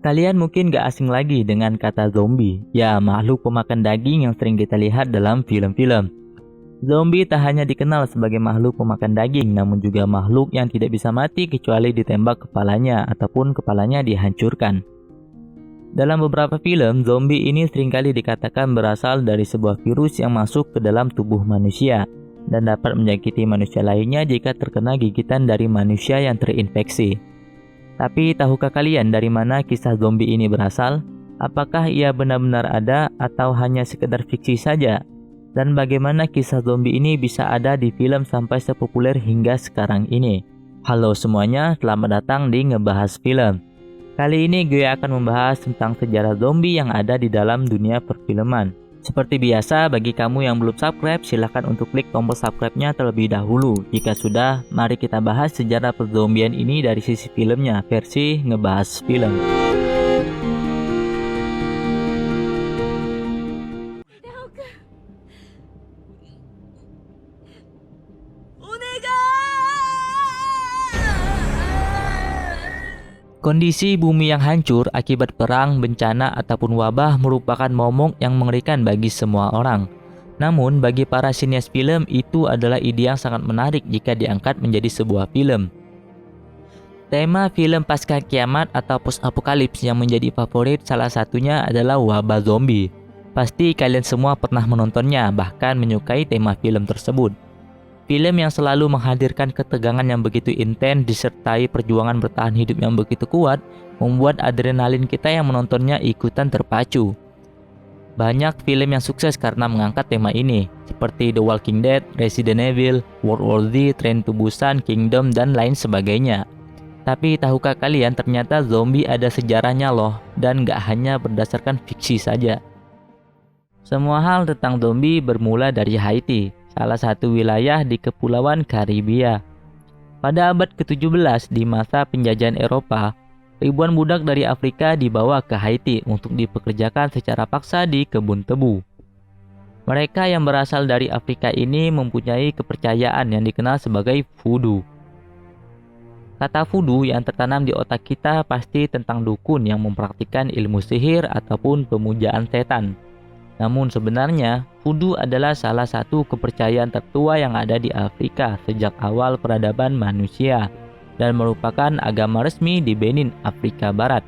Kalian mungkin gak asing lagi dengan kata zombie, ya makhluk pemakan daging yang sering kita lihat dalam film-film. Zombie tak hanya dikenal sebagai makhluk pemakan daging, namun juga makhluk yang tidak bisa mati kecuali ditembak kepalanya ataupun kepalanya dihancurkan. Dalam beberapa film, zombie ini seringkali dikatakan berasal dari sebuah virus yang masuk ke dalam tubuh manusia dan dapat menjangkiti manusia lainnya jika terkena gigitan dari manusia yang terinfeksi. Tapi tahukah kalian dari mana kisah zombie ini berasal? Apakah ia benar-benar ada atau hanya sekedar fiksi saja? Dan bagaimana kisah zombie ini bisa ada di film sampai sepopuler hingga sekarang ini? Halo semuanya, selamat datang di Ngebahas Film. Kali ini gue akan membahas tentang sejarah zombie yang ada di dalam dunia perfilman. Seperti biasa, bagi kamu yang belum subscribe, silahkan untuk klik tombol subscribe-nya terlebih dahulu. Jika sudah, mari kita bahas sejarah perzombian ini dari sisi filmnya, versi Ngebahas Film. Kondisi bumi yang hancur akibat perang, bencana, ataupun wabah merupakan momok yang mengerikan bagi semua orang. Namun, bagi para sinias film, itu adalah ide yang sangat menarik jika diangkat menjadi sebuah film. Tema film pasca kiamat atau post-apokalips yang menjadi favorit salah satunya adalah wabah zombie. Pasti kalian semua pernah menontonnya, bahkan menyukai tema film tersebut. Film yang selalu menghadirkan ketegangan yang begitu intens disertai perjuangan bertahan hidup yang begitu kuat membuat adrenalin kita yang menontonnya ikutan terpacu. Banyak film yang sukses karena mengangkat tema ini, seperti The Walking Dead, Resident Evil, World War Z, Train to Busan, Kingdom, dan lain sebagainya. Tapi tahukah kalian ternyata zombie ada sejarahnya loh, dan gak hanya berdasarkan fiksi saja. Semua hal tentang zombie bermula dari Haiti, salah satu wilayah di Kepulauan Karibia. Pada abad ke-17 di masa penjajahan Eropa, ribuan budak dari Afrika dibawa ke Haiti untuk dipekerjakan secara paksa di kebun tebu. Mereka yang berasal dari Afrika ini mempunyai kepercayaan yang dikenal sebagai voodoo. Kata voodoo yang tertanam di otak kita pasti tentang dukun yang mempraktikkan ilmu sihir ataupun pemujaan setan. Namun sebenarnya, voodoo adalah salah satu kepercayaan tertua yang ada di Afrika sejak awal peradaban manusia dan merupakan agama resmi di Benin, Afrika Barat.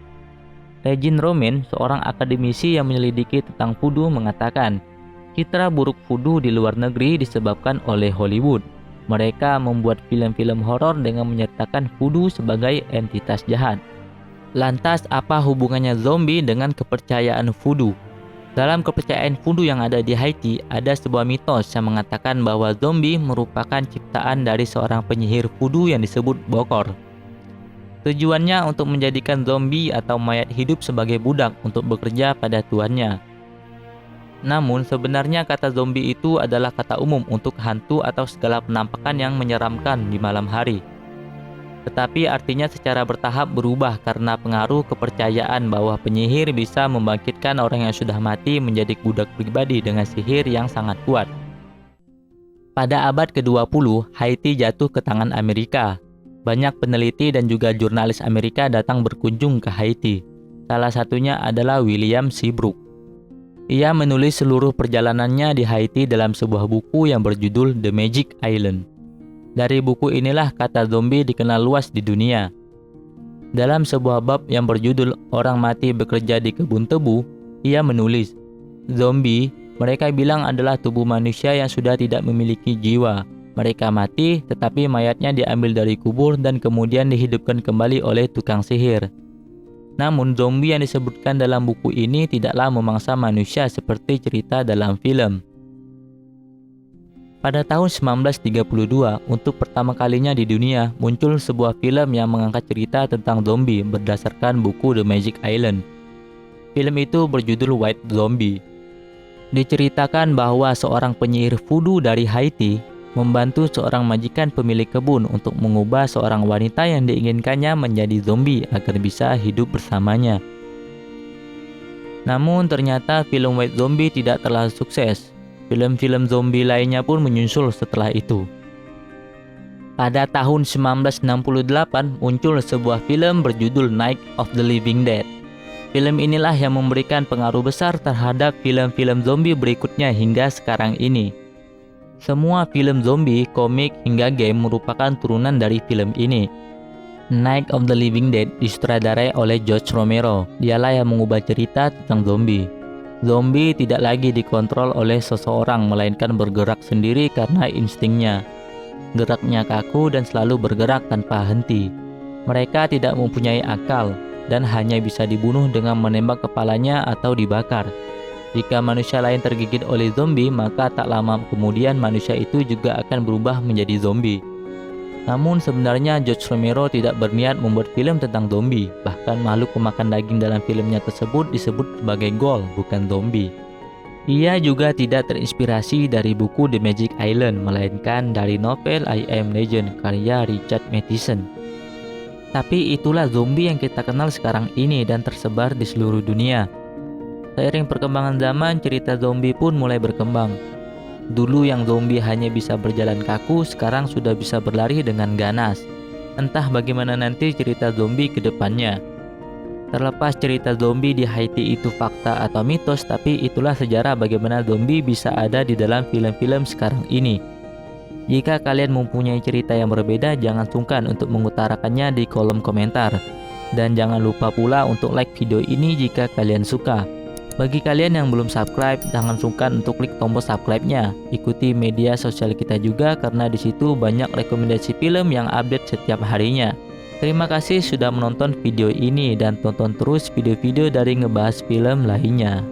Regine Romain, seorang akademisi yang menyelidiki tentang voodoo, mengatakan, citra buruk voodoo di luar negeri disebabkan oleh Hollywood. Mereka membuat film-film horor dengan menyertakan voodoo sebagai entitas jahat. Lantas, apa hubungannya zombie dengan kepercayaan voodoo? Dalam kepercayaan voodoo yang ada di Haiti, ada sebuah mitos yang mengatakan bahwa zombie merupakan ciptaan dari seorang penyihir voodoo yang disebut Bokor. Tujuannya untuk menjadikan zombie atau mayat hidup sebagai budak untuk bekerja pada tuannya. Namun sebenarnya kata zombie itu adalah kata umum untuk hantu atau segala penampakan yang menyeramkan di malam hari. Tetapi artinya secara bertahap berubah karena pengaruh kepercayaan bahwa penyihir bisa membangkitkan orang yang sudah mati menjadi budak pribadi dengan sihir yang sangat kuat. Pada abad ke-20, Haiti jatuh ke tangan Amerika. Banyak peneliti dan juga jurnalis Amerika datang berkunjung ke Haiti. Salah satunya adalah William Seabrook. Ia menulis seluruh perjalanannya di Haiti dalam sebuah buku yang berjudul The Magic Island. Dari buku inilah kata zombie dikenal luas di dunia. Dalam sebuah bab yang berjudul Orang Mati Bekerja di Kebun Tebu, ia menulis, zombie, mereka bilang adalah tubuh manusia yang sudah tidak memiliki jiwa. Mereka mati, tetapi mayatnya diambil dari kubur dan kemudian dihidupkan kembali oleh tukang sihir. Namun zombie yang disebutkan dalam buku ini tidaklah memangsa manusia seperti cerita dalam film. Pada tahun 1932, untuk pertama kalinya di dunia, muncul sebuah film yang mengangkat cerita tentang zombie berdasarkan buku The Magic Island. Film itu berjudul White Zombie. Diceritakan bahwa seorang penyihir voodoo dari Haiti membantu seorang majikan pemilik kebun untuk mengubah seorang wanita yang diinginkannya menjadi zombie agar bisa hidup bersamanya. Namun ternyata film White Zombie tidak terlalu sukses. Film-film zombie lainnya pun menyusul setelah itu. Pada tahun 1968 muncul sebuah film berjudul Night of the Living Dead. Film inilah yang memberikan pengaruh besar terhadap film-film zombie berikutnya hingga sekarang ini. Semua film zombie, komik, hingga game merupakan turunan dari film ini. Night of the Living Dead disutradarai oleh George Romero. Dialah yang mengubah cerita tentang zombie. Zombie tidak lagi dikontrol oleh seseorang, melainkan bergerak sendiri karena instingnya. Geraknya kaku dan selalu bergerak tanpa henti. Mereka tidak mempunyai akal dan hanya bisa dibunuh dengan menembak kepalanya atau dibakar. Jika manusia lain tergigit oleh zombie, maka tak lama kemudian manusia itu juga akan berubah menjadi zombie. Namun sebenarnya George Romero tidak berniat membuat film tentang zombie. Bahkan makhluk pemakan daging dalam filmnya tersebut disebut sebagai ghoul, bukan zombie. Ia juga tidak terinspirasi dari buku The Magic Island, melainkan dari novel I Am Legend karya Richard Matheson. Tapi itulah zombie yang kita kenal sekarang ini dan tersebar di seluruh dunia. Seiring perkembangan zaman, cerita zombie pun mulai berkembang. Dulu yang zombie hanya bisa berjalan kaku, sekarang sudah bisa berlari dengan ganas. Entah bagaimana nanti cerita zombie ke depannya. Terlepas cerita zombie di Haiti itu fakta atau mitos, tapi itulah sejarah bagaimana zombie bisa ada di dalam film-film sekarang ini. Jika kalian mempunyai cerita yang berbeda, jangan sungkan untuk mengutarakannya di kolom komentar. Dan jangan lupa pula untuk like video ini jika kalian suka. Bagi kalian yang belum subscribe, jangan sungkan untuk klik tombol subscribe-nya. Ikuti media sosial kita juga karena di situ banyak rekomendasi film yang update setiap harinya. Terima kasih sudah menonton video ini dan tonton terus video-video dari ngebahas film lainnya.